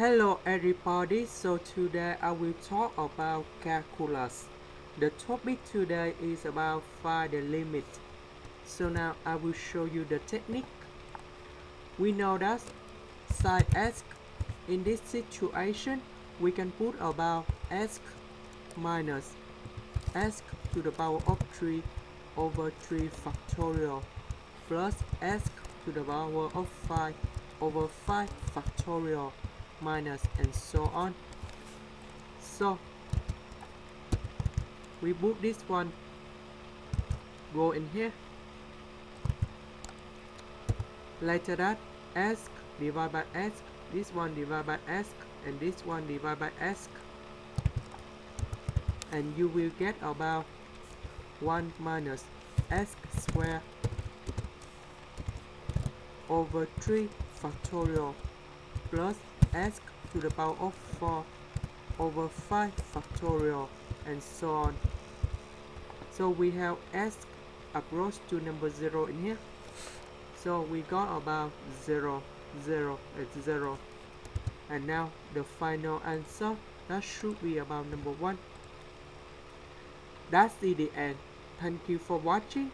Hello everybody, so today I will talk about calculus. The topic today is about find the limit. So now I will show you the technique. We know that sin x in this situation we can put about x minus x to the power of 3 over 3 factorial plus x to the power of 5 over 5 factorial minus and so on. So we put this one go in here. Later that x divided by x, this one divided by x, and this one divided by x, and you will get about 1 minus x squared over 3 factorial plus x to the power of 4 over 5 factorial and so on. So we have x approach to number 0 in here. So we got about 0, 0, it's 0. And now the final answer, that should be about number 1. That's the end. Thank you for watching.